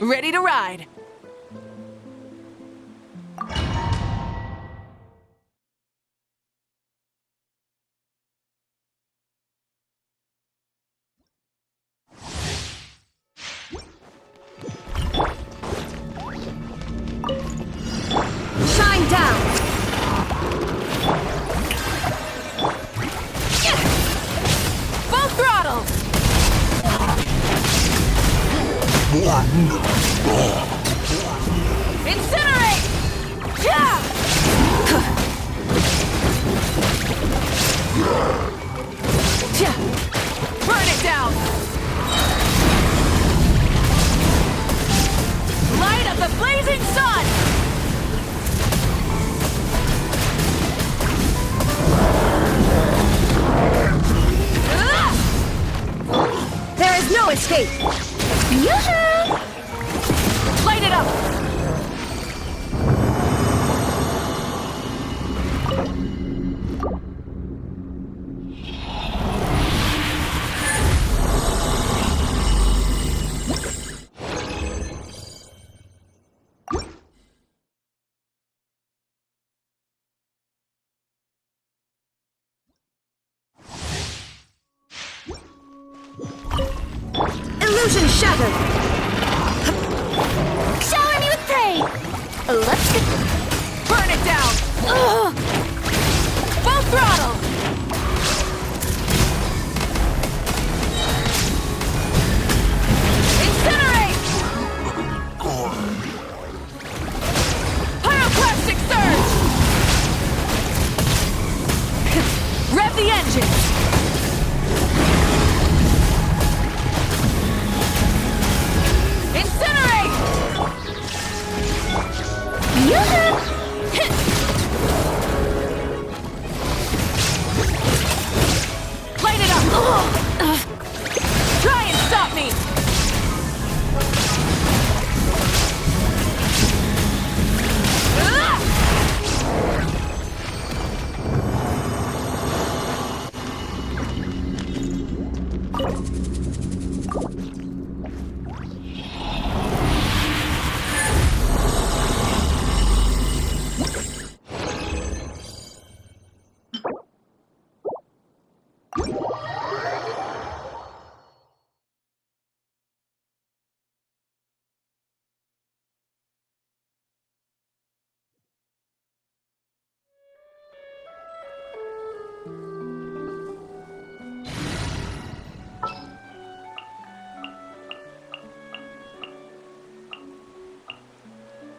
Ready to ride! Shine down! Full throttle! Incinerate! Yeah! Burn it down! Light of the blazing sun! There is no escape! Yoo-hoo! Light it up! Illusion shattered! Shower me with prey! Let's get... Burn it down! Ugh. Full throttle! Incinerate! Pyroclastic surge! Rev the engine! Incinerate! Yoo-hoo! Light it up! Try and stop me!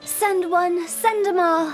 Send one, send 'em all.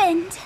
end.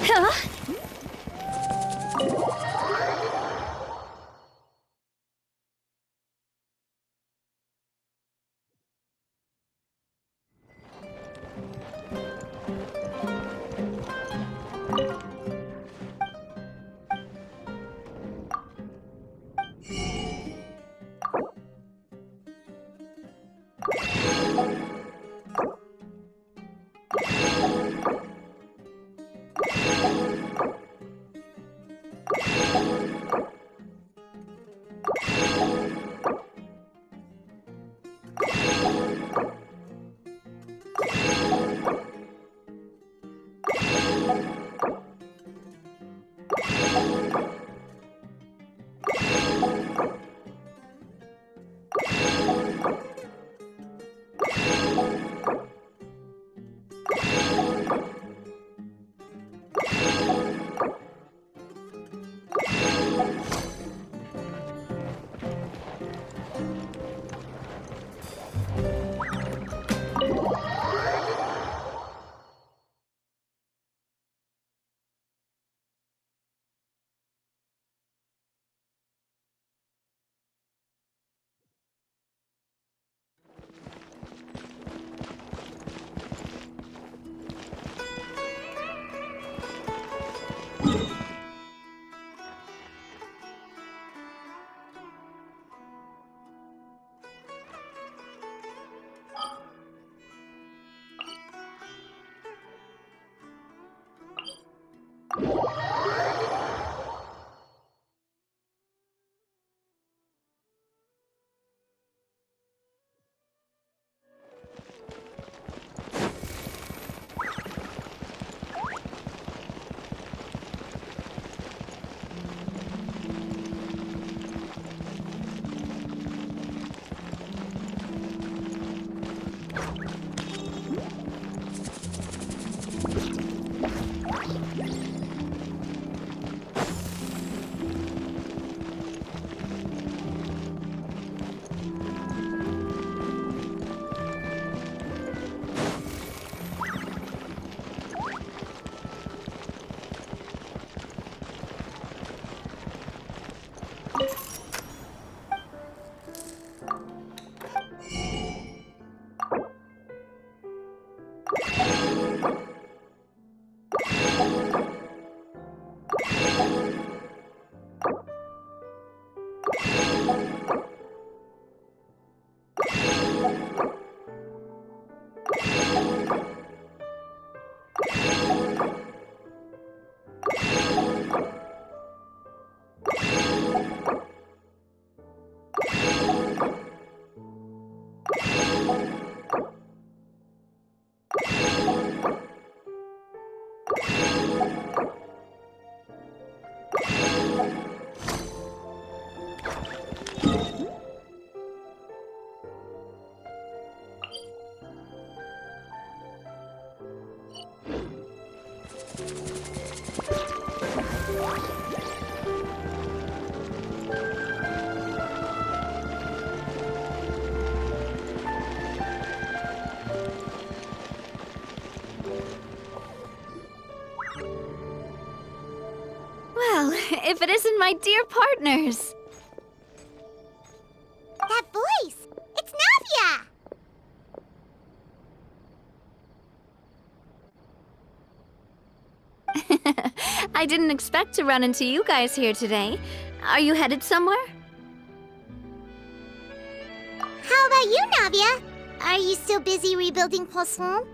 Huh? Well, if it isn't my dear partners. That voice! It's Navia! I didn't expect to run into you guys here today. Are you headed somewhere? How about you, Navia? Are you still busy rebuilding Poisson?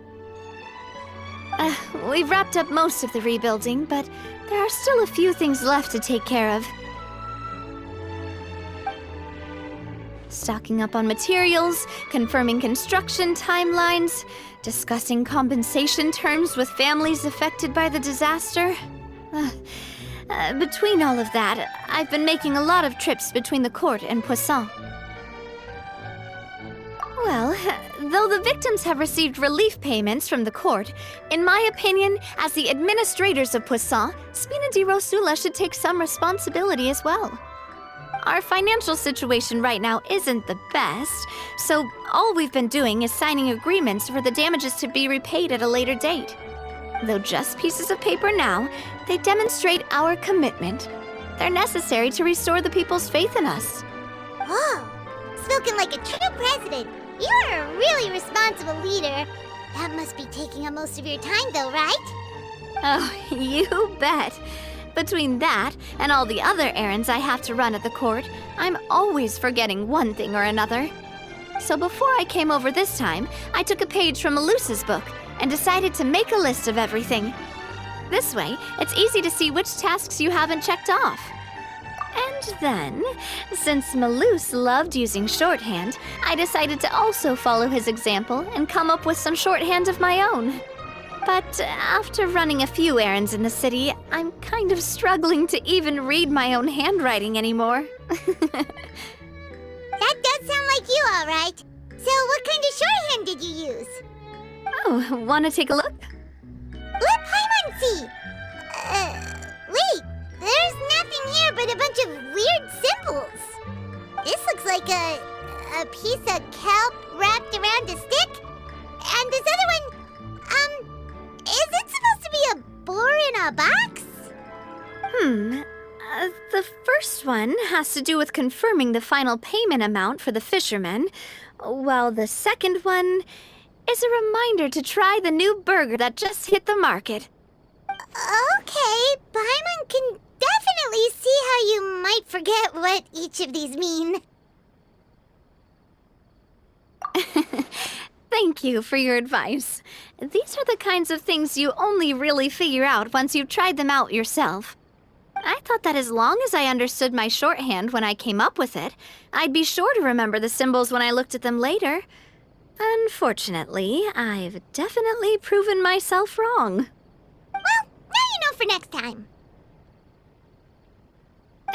We've wrapped up most of the rebuilding, but there are still a few things left to take care of. Stocking up on materials, confirming construction timelines, discussing compensation terms with families affected by the disaster. Between all of that, I've been making a lot of trips between the court and Poisson. Well, though the victims have received relief payments from the court, in my opinion, as the administrators of Poisson, Spina di Rosula should take some responsibility as well. Our financial situation right now isn't the best, so all we've been doing is signing agreements for the damages to be repaid at a later date. Though just pieces of paper now, they demonstrate our commitment. They're necessary to restore the people's faith in us. Whoa! Spoken like a true president. You're a really responsible leader. That must be taking up most of your time, though, right? Oh, you bet. Between that and all the other errands I have to run at the court, I'm always forgetting one thing or another. So before I came over this time, I took a page from Melusa's book and decided to make a list of everything. This way, it's easy to see which tasks you haven't checked off. And then, since Melus loved using shorthand, I decided to also follow his example and come up with some shorthand of my own. But after running a few errands in the city, I'm kind of struggling to even read my own handwriting anymore. That does sound like you, all right. So what kind of shorthand did you use? Oh, want to take a look? Let Paimon see! Wait, there's nothing here but a bunch of weird symbols. This looks like a piece of kelp wrapped around a stick. And this other one, is it supposed to be a boar in a box? The first one has to do with confirming the final payment amount for the fishermen, while the second one is a reminder to try the new burger that just hit the market. Okay, Paimon can definitely see how you might forget what each of these mean. Thank you for your advice. These are the kinds of things you only really figure out once you've tried them out yourself. I thought that as long as I understood my shorthand when I came up with it, I'd be sure to remember the symbols when I looked at them later. Unfortunately, I've definitely proven myself wrong. Well, now you know for next time.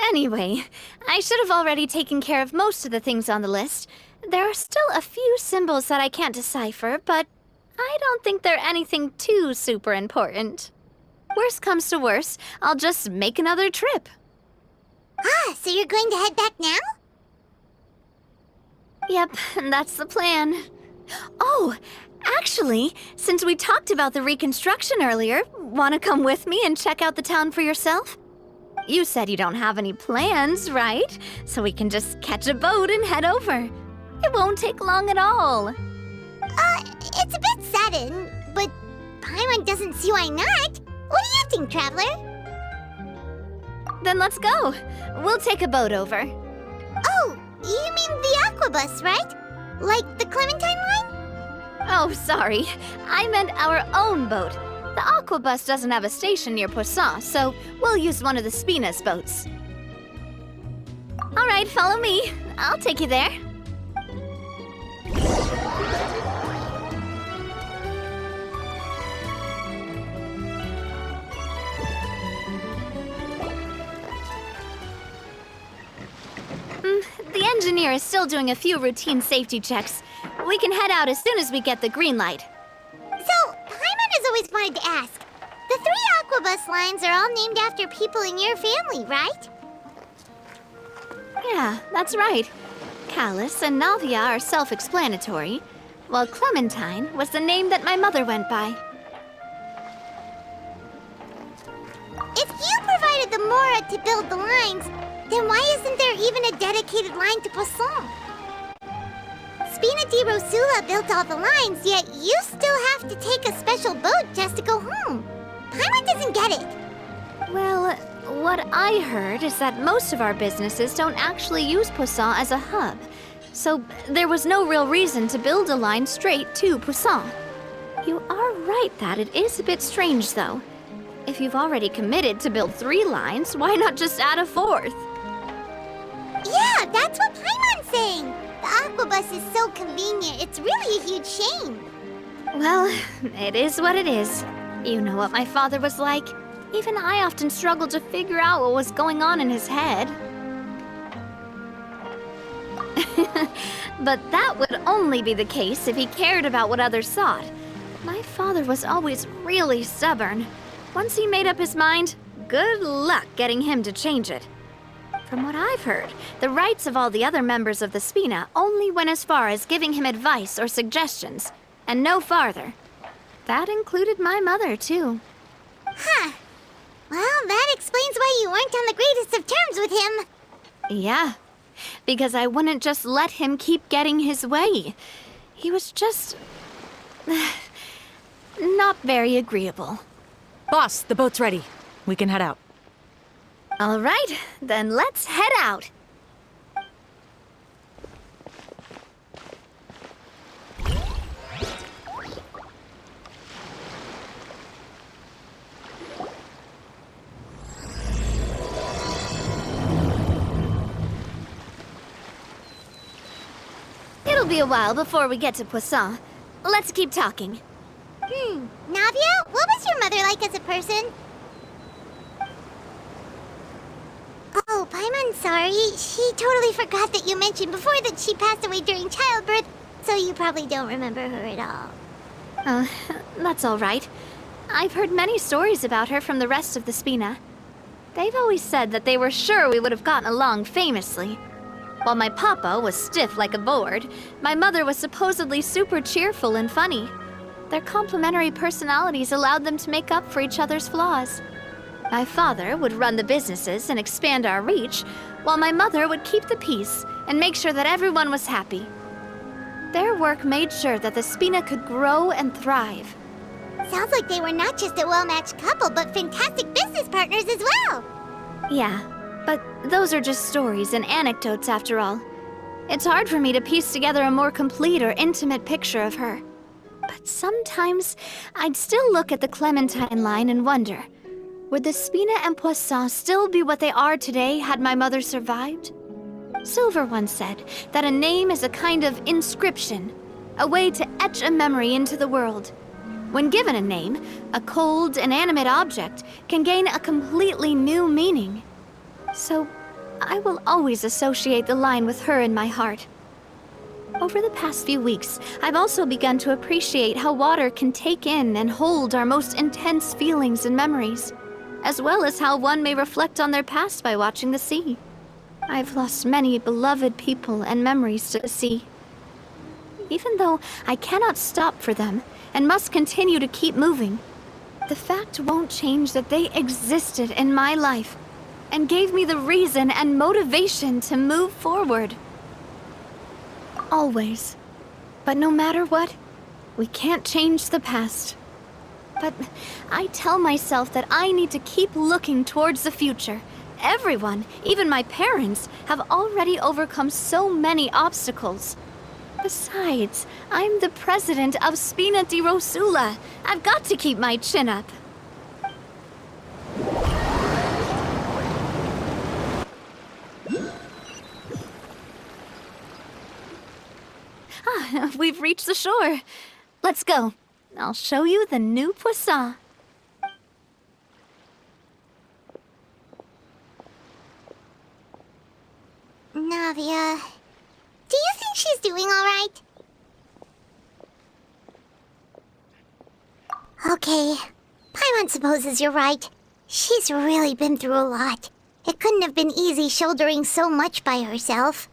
Anyway, I should have already taken care of most of the things on the list. There are still a few symbols that I can't decipher, but I don't think they're anything too super important. Worst comes to worst, I'll just make another trip. So you're going to head back now? Yep, that's the plan. Oh, actually, since we talked about the reconstruction earlier, want to come with me and check out the town for yourself? You said you don't have any plans, right? So we can just catch a boat and head over. It won't take long at all. It's a bit sudden, but Paimon doesn't see why not. What do you think, Traveler? Then let's go. We'll take a boat over. Oh, you mean the Aquabus, right? Like the Clementine line? Oh, sorry. I meant our own boat. The Aquabus doesn't have a station near Poisson, so we'll use one of the Spina's boats. All right, follow me. I'll take you there. The engineer is still doing a few routine safety checks. We can head out as soon as we get the green light. So, Paimon has always wanted to ask. The The 3 Aquabus lines are all named after people in your family, right? Yeah, that's right. Callus and Navia are self-explanatory, while Clementine was the name that my mother went by. If you provided the Mora to build the lines, then why isn't there even a dedicated line to Poisson? Spina di Rosula built all the lines, yet you still have to take a special boat just to go home. Paimon doesn't get it. Well, what I heard is that most of our businesses don't actually use Poisson as a hub, so there was no real reason to build a line straight to Poisson. You are right that it is a bit strange, though. If you've already committed to build 3 lines, why not just add a 4th? Yeah, that's what Paimon's saying. The Aquabus is so convenient, it's really a huge shame. Well, it is what it is. You know what my father was like. Even I often struggled to figure out what was going on in his head. But that would only be the case if he cared about what others thought. My father was always really stubborn. Once he made up his mind, good luck getting him to change it. From what I've heard, the rights of all the other members of the Spina only went as far as giving him advice or suggestions, and no farther. That included my mother, too. Huh. Well, that explains why you weren't on the greatest of terms with him. Yeah, because I wouldn't just let him keep getting his way. He was just... not very agreeable. Boss, the boat's ready. We can head out. All right, then let's head out. It'll be a while before we get to Poisson. Let's keep talking. Navia, what was your mother like as a person? Oh, Paimon, sorry. She totally forgot that you mentioned before that she passed away during childbirth, so you probably don't remember her at all. That's all right. I've heard many stories about her from the rest of the Spina. They've always said that they were sure we would have gotten along famously. While my papa was stiff like a board, my mother was supposedly super cheerful and funny. Their complementary personalities allowed them to make up for each other's flaws. My father would run the businesses and expand our reach, while my mother would keep the peace and make sure that everyone was happy. Their work made sure that the Spina could grow and thrive. Sounds like they were not just a well-matched couple, but fantastic business partners as well. Yeah, but those are just stories and anecdotes after all. It's hard for me to piece together a more complete or intimate picture of her. But sometimes I'd still look at the Clementine line and wonder, would the Spina and Poisson still be what they are today had my mother survived? Silver once said that a name is a kind of inscription, a way to etch a memory into the world. When given a name, a cold, inanimate object can gain a completely new meaning. So, I will always associate the line with her in my heart. Over the past few weeks, I've also begun to appreciate how water can take in and hold our most intense feelings and memories, as well as how one may reflect on their past by watching the sea. I've lost many beloved people and memories to the sea. Even though I cannot stop for them and must continue to keep moving, the fact won't change that they existed in my life and gave me the reason and motivation to move forward. Always. But no matter what, we can't change the past. But I tell myself that I need to keep looking towards the future. Everyone, even my parents, have already overcome so many obstacles. Besides, I'm the president of Spina di Rosula. I've got to keep my chin up. We've reached the shore. Let's go. I'll show you the new Poisson. Navia, do you think she's doing all right? Okay. Paimon supposes you're right. She's really been through a lot. It couldn't have been easy shouldering so much by herself.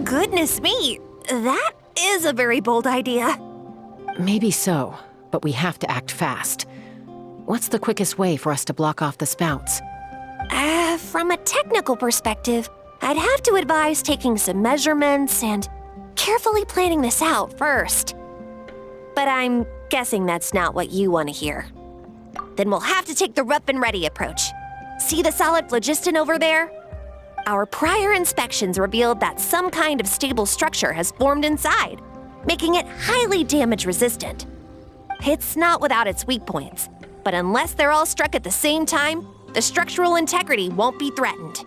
Goodness me, that is a very bold idea. Maybe so, but we have to act fast. What's the quickest way for us to block off the spouts? From a technical perspective, I'd have to advise taking some measurements and carefully planning this out first. But I'm guessing that's not what you want to hear. Then we'll have to take the rough and ready approach. See the solid phlogiston over there? Our prior inspections revealed that some kind of stable structure has formed inside, making it highly damage resistant. It's not without its weak points, but unless they're all struck at the same time, the structural integrity won't be threatened.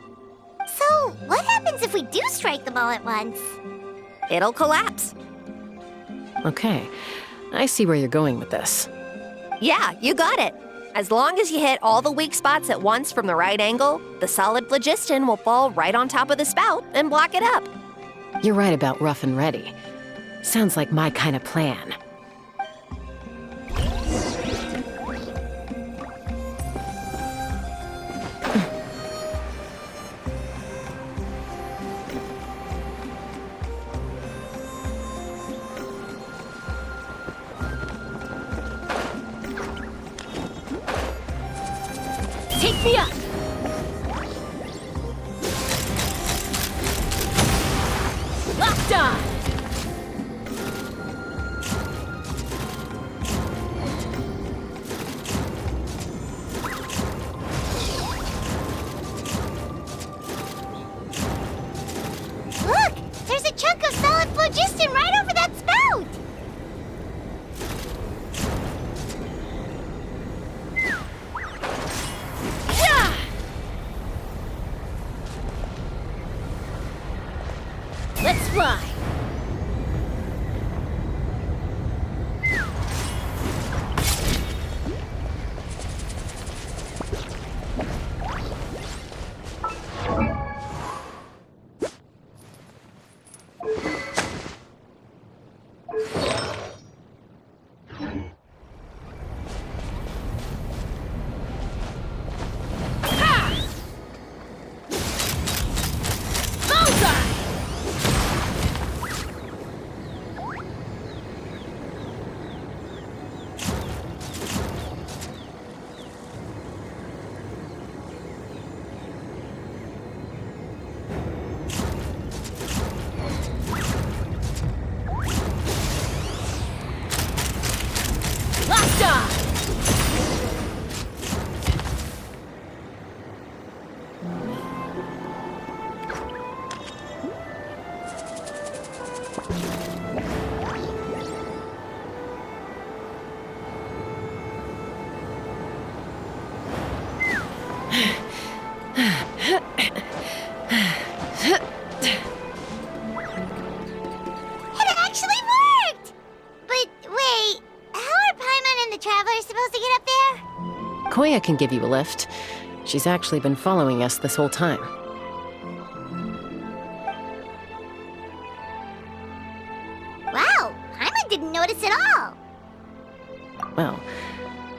So, what happens if we do strike them all at once? It'll collapse. Okay, I see where you're going with this. Yeah, you got it. As long as you hit all the weak spots at once from the right angle, the solid phlogiston will fall right on top of the spout and block it up. You're right about rough and ready. Sounds like my kind of plan. Take me up! Locked on! Look! There's a chunk of solid phlogiston right over that spout! Let's fly! It actually worked! But wait, how are Paimon and the Travelers supposed to get up there? Koya can give you a lift. She's actually been following us this whole time. Wow, Paimon didn't notice at all. Well,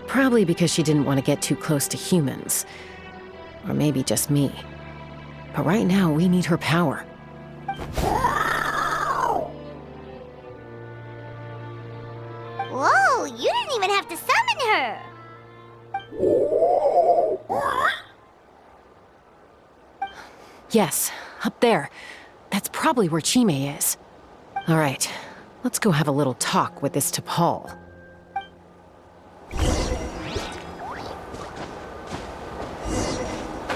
probably because she didn't want to get too close to humans. Or maybe just me. But right now, we need her power. Whoa, you didn't even have to summon her! Yes, up there. That's probably where Chime is. All right, let's go have a little talk with this T'Pol.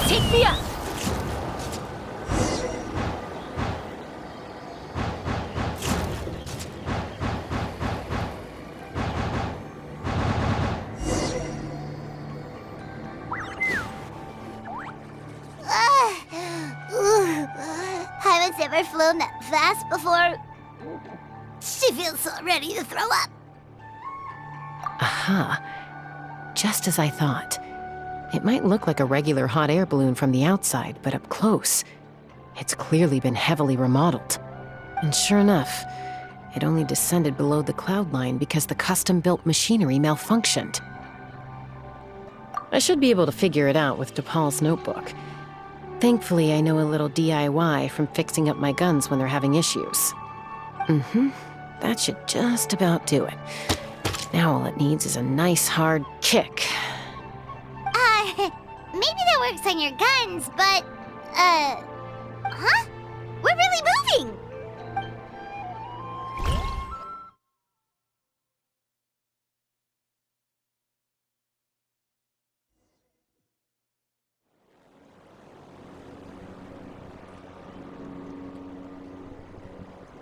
Take me up! Paimon's never flown that fast before. She feels so ready to throw up. Aha. Just as I thought. It might look like a regular hot air balloon from the outside, but up close, it's clearly been heavily remodeled. And sure enough, it only descended below the cloud line because the custom-built machinery malfunctioned. I should be able to figure it out with T'Pol's notebook. Thankfully, I know a little DIY from fixing up my guns when they're having issues. That should just about do it. Now all it needs is a nice hard kick. Maybe that works on your guns, but, huh? We're really moving!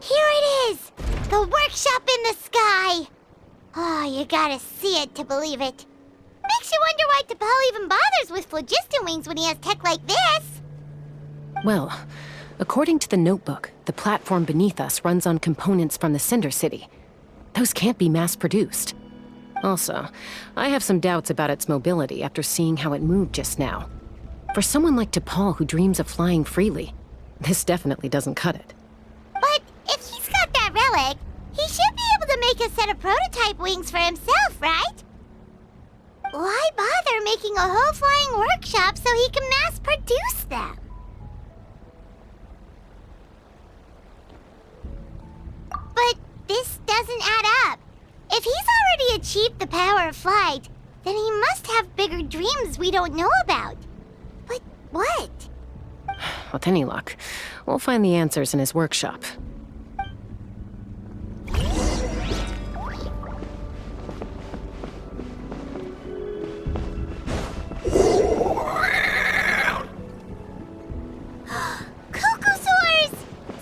Here it is! The workshop in the sky! Oh, you gotta see it to believe it. Makes you wonder why T'Pol even bothers with phlogiston wings when he has tech like this. Well, according to the notebook, the platform beneath us runs on components from the Cinder City. Those can't be mass-produced. Also, I have some doubts about its mobility after seeing how it moved just now. For someone like T'Pol who dreams of flying freely, this definitely doesn't cut it. But if he's got that relic, he should be able to make a set of prototype wings for himself, right? Why bother making a whole flying workshop so he can mass-produce them? But this doesn't add up. If he's already achieved the power of flight, then he must have bigger dreams we don't know about. But what? With any luck, we'll find the answers in his workshop. Cuckoosaurs!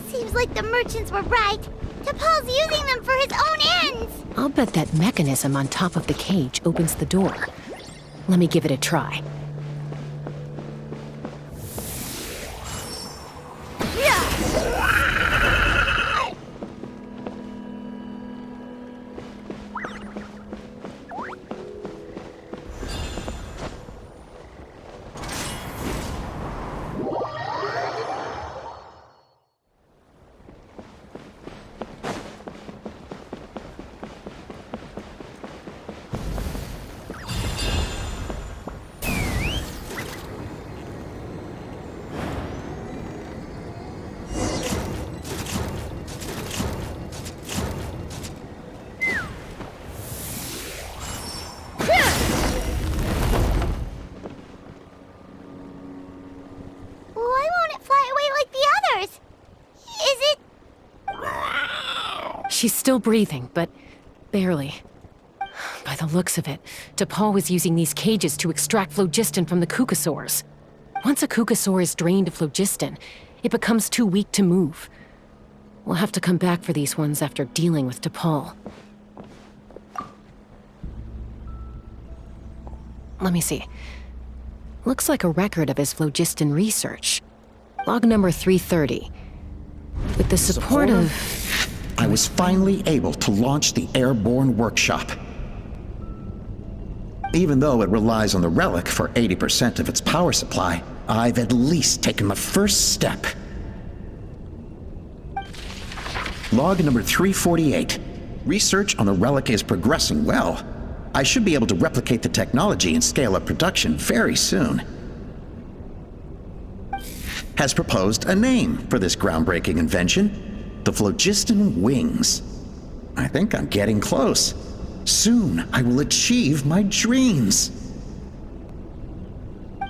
Seems like the merchants were right. T'Pol's using them for his own ends. I'll bet that mechanism on top of the cage opens the door. Let me give it a try. Why won't it fly away like the others? Is it... She's still breathing, but barely. By the looks of it, T'Pol was using these cages to extract phlogiston from the Cuckoosaurs. Once a Cuckoosaur is drained of phlogiston, it becomes too weak to move. We'll have to come back for these ones after dealing with T'Pol. Let me see. Looks like a record of his phlogiston research. Log number 330. With the support of... I was finally able to launch the airborne workshop. Even though it relies on the relic for 80% of its power supply, I've at least taken the first step. Log number 348. Research on the relic is progressing well. I should be able to replicate the technology and scale up production very soon. Has proposed a name for this groundbreaking invention: the phlogiston wings. I think I'm getting close. Soon I will achieve my dreams.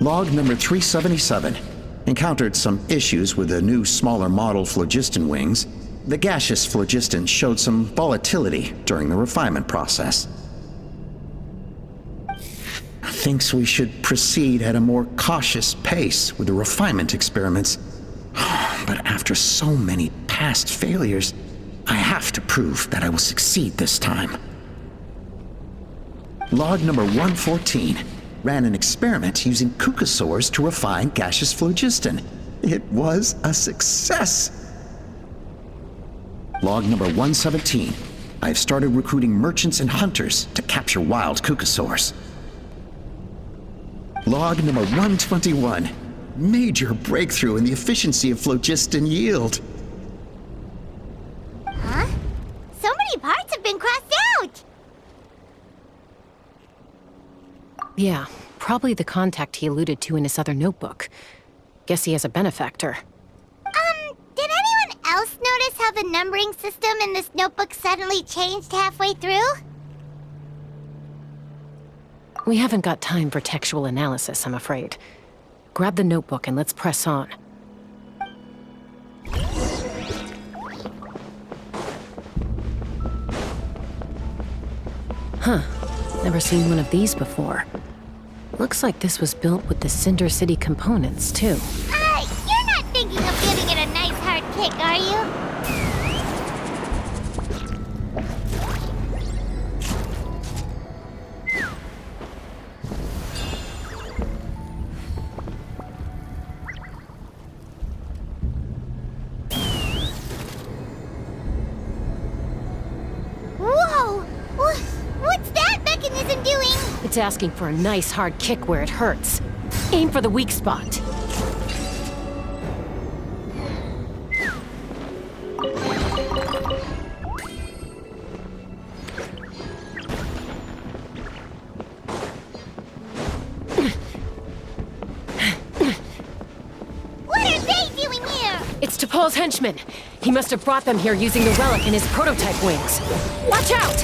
Log number 377. Encountered some issues with the new smaller model phlogiston wings. The gaseous phlogiston showed some volatility during the refinement process. Thinks we should proceed at a more cautious pace with the refinement experiments. But after so many past failures, I have to prove that I will succeed this time. Log number 114. Ran an experiment using Cuckoosaurs to refine gaseous phlogiston. It was a success. Log number 117. I've started recruiting merchants and hunters to capture wild Cuckoosaurs. Log number 121. Major breakthrough in the efficiency of phlogiston yield. Huh? So many parts have been crossed out! Yeah, probably the contact he alluded to in his other notebook. Guess he has a benefactor. Did anyone else notice how the numbering system in this notebook suddenly changed halfway through? We haven't got time for textual analysis, I'm afraid. Grab the notebook and let's press on. Huh. Never seen one of these before. Looks like this was built with the Cinder City components, too. You're not thinking of giving it a nice hard kick, are you? Whoa! What's that mechanism doing? It's asking for a nice hard kick where it hurts. Aim for the weak spot. What are they doing here? It's T'Pol's henchman. He must have brought them here using the relic in his prototype wings. Watch out!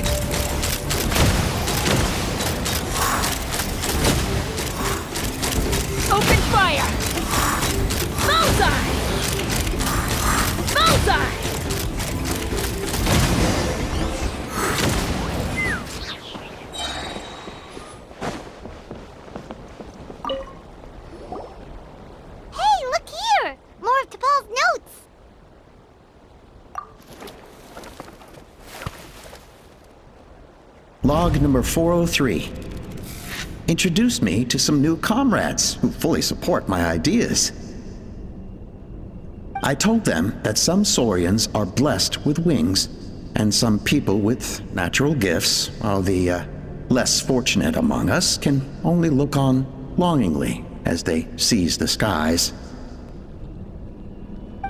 Open fire! Bullseye! Bullseye! Hey, look here! More of T'Pol's notes! Log number 403. Introduced me to some new comrades who fully support my ideas. I told them that some Saurians are blessed with wings, and some people with natural gifts, while the less fortunate among us can only look on longingly as they seize the skies.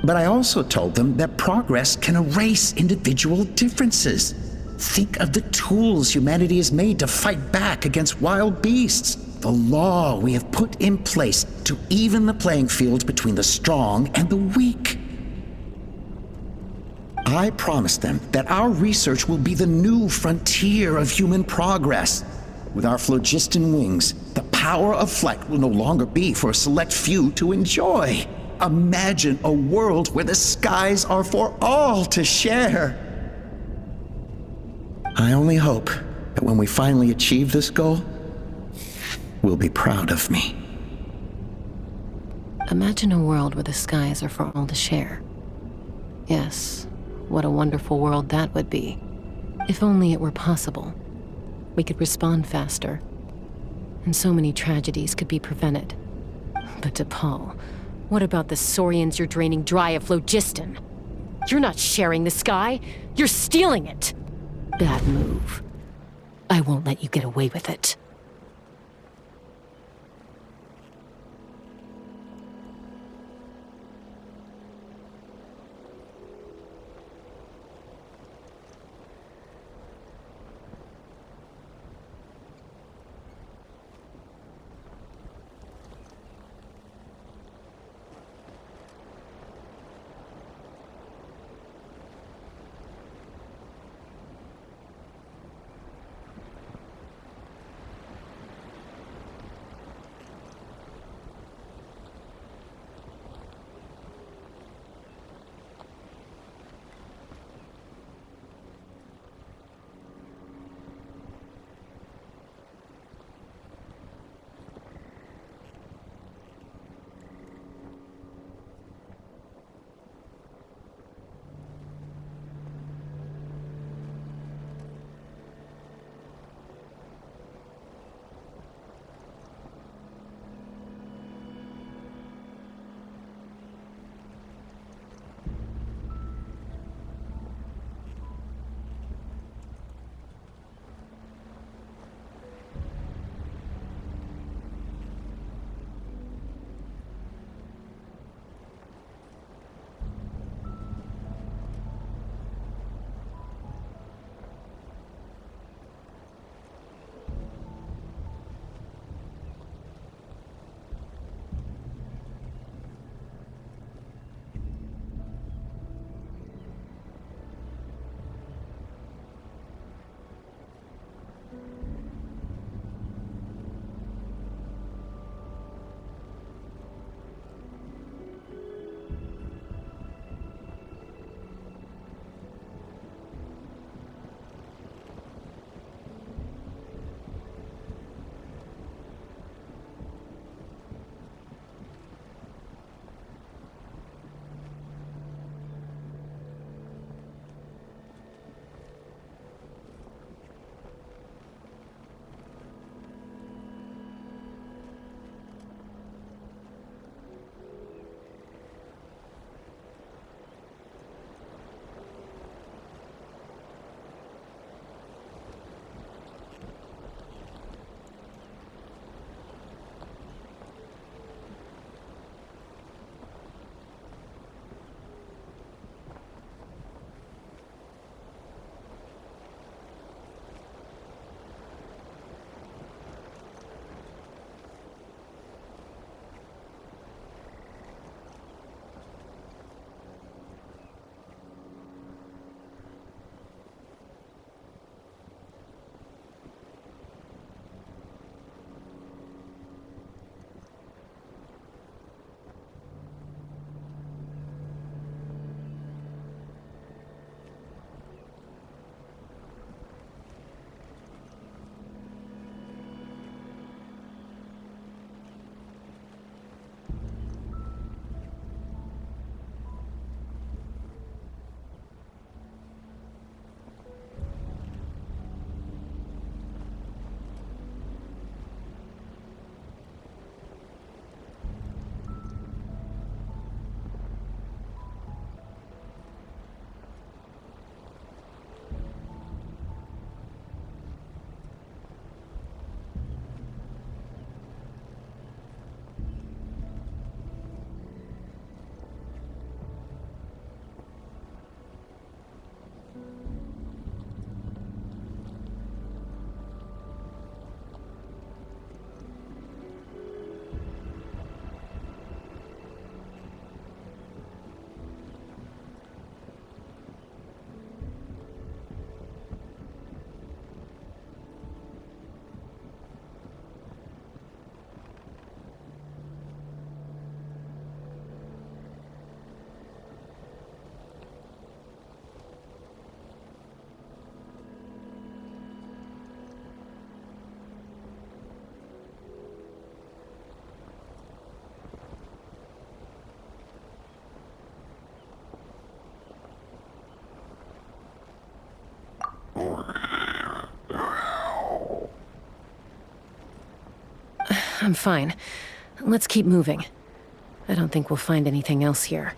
But I also told them that progress can erase individual differences. Think of the tools humanity has made to fight back against wild beasts. The law we have put in place to even the playing field between the strong and the weak. I promised them that our research will be the new frontier of human progress. With our phlogiston wings, the power of flight will no longer be for a select few to enjoy. Imagine a world where the skies are for all to share. I only hope that when we finally achieve this goal, we'll be proud of me. Imagine a world where the skies are for all to share. Yes, what a wonderful world that would be. If only it were possible. We could respond faster, and so many tragedies could be prevented. But T'Pol, what about the Saurians you're draining dry of phlogiston? You're not sharing the sky, you're stealing it! Bad move. I won't let you get away with it. I'm fine. Let's keep moving. I don't think we'll find anything else here.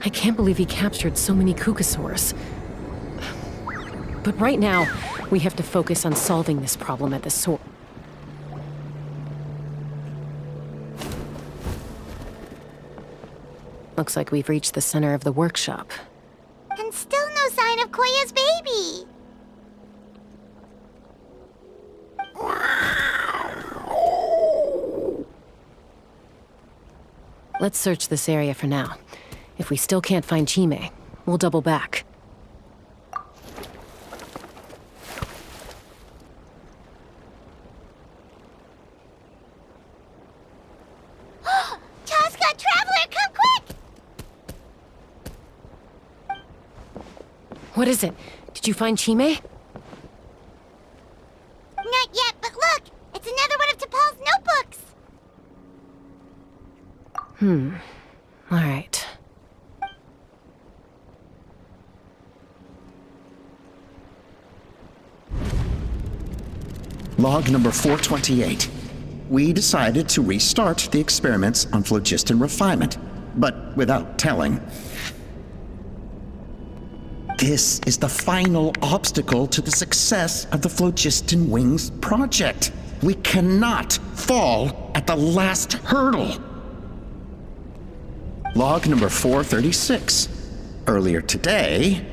I can't believe he captured so many Kukasaurs. But right now, we have to focus on solving this problem at the source. Looks like we've reached the center of the workshop. And still no sign of Koya's baby. Let's search this area for now. If we still can't find Chime, we'll double back. Tosca, Traveler, come quick! What is it? Did you find Chime? Not yet, but look! It's another one of T'Pol's notebooks! All right. Log number 428. We decided to restart the experiments on phlogiston refinement, but without telling. This is the final obstacle to the success of the Phlogiston Wings project. We cannot fall at the last hurdle. Log number 436. Earlier today,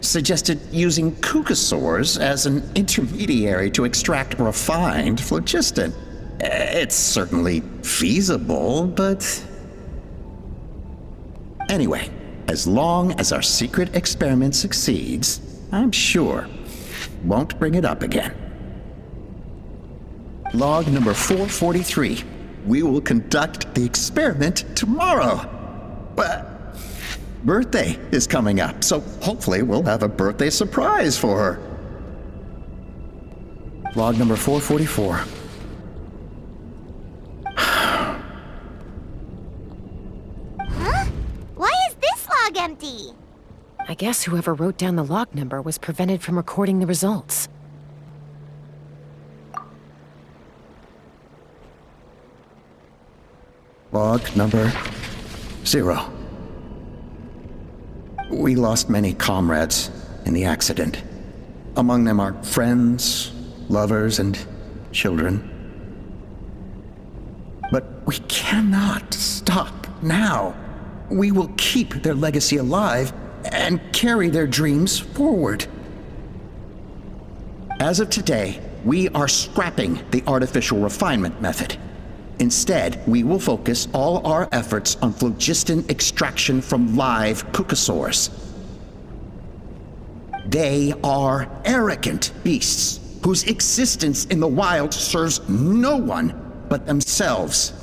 suggested using Kukasaurs as an intermediary to extract refined phlogiston. It's certainly feasible, but... Anyway, as long as our secret experiment succeeds, I'm sure won't bring it up again. Log number 443. We will conduct the experiment tomorrow. But birthday is coming up, so hopefully we'll have a birthday surprise for her. Log number 444. Huh? Why is this log empty? I guess whoever wrote down the log number was prevented from recording the results. Log number 0. We lost many comrades in the accident. Among them are friends, lovers, and children. But we cannot stop now. We will keep their legacy alive and carry their dreams forward. As of today, we are scrapping the artificial refinement method. Instead, we will focus all our efforts on phlogiston extraction from live Kukasaurs. They are arrogant beasts whose existence in the wild serves no one but themselves.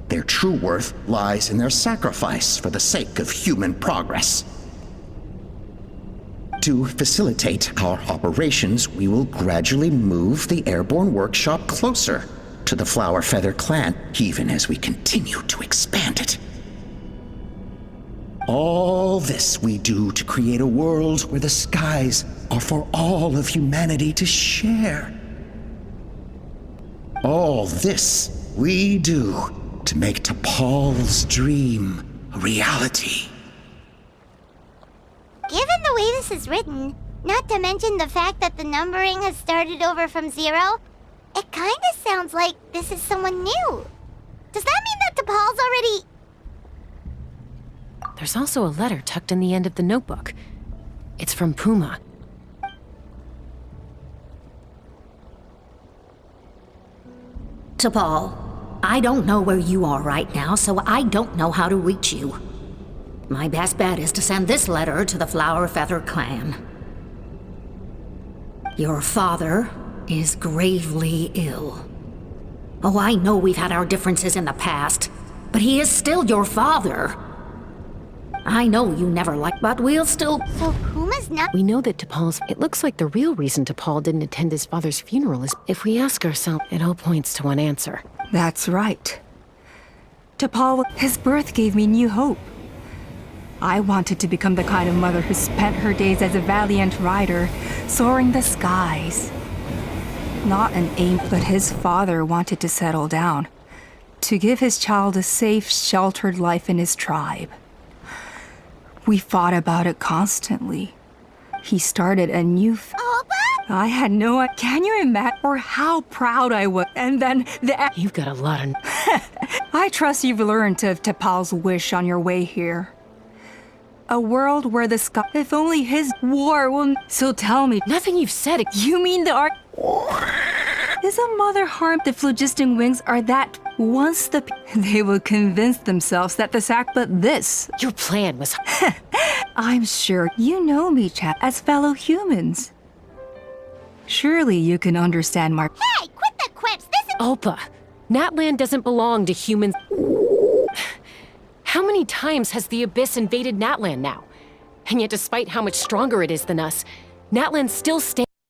Their true worth lies in their sacrifice for the sake of human progress. To facilitate our operations, we will gradually move the airborne workshop closer to the Flower Feather clan, even as we continue to expand it. All this we do to create a world where the skies are for all of humanity to share. All this we do to make T'Pol's dream a reality. Given the way this is written, not to mention the fact that the numbering has started over from 0, it kinda sounds like this is someone new. Does that mean that T'Pol's already... There's also a letter tucked in the end of the notebook. It's from Puma. T'Pol, I don't know where you are right now, so I don't know how to reach you. My best bet is to send this letter to the Flower Feather clan. Your father is gravely ill. Oh, I know we've had our differences in the past, but he is still your father. I know you never liked, but we'll still... So Puma's not... We know that T'Pol's... It looks like the real reason T'Pol didn't attend his father's funeral is... If we ask ourselves, it all points to one answer. That's right. T'Pol, his birth gave me new hope. I wanted to become the kind of mother who spent her days as a valiant rider, soaring the skies. Not an aim, but his father wanted to settle down, to give his child a safe, sheltered life in his tribe. We fought about it constantly. He started a new... I had no idea. Can you imagine or how proud I was? And then You've got a lot of... I trust you've learned of T'Pol's wish on your way here. A world where the sky... If only his war will... So tell me... Nothing you've said... You mean the art... Is a mother harmed the phlogiston wings are that once the... They will convince themselves that the sack but this... Your plan was... I'm sure you know me, chap, as fellow humans. Surely you can understand my... Hey, quit the quips! This is... Ulpa, Natlan doesn't belong to humans. How many times has the Abyss invaded Natlan now? And yet despite how much stronger it is than us, Natlan still stands...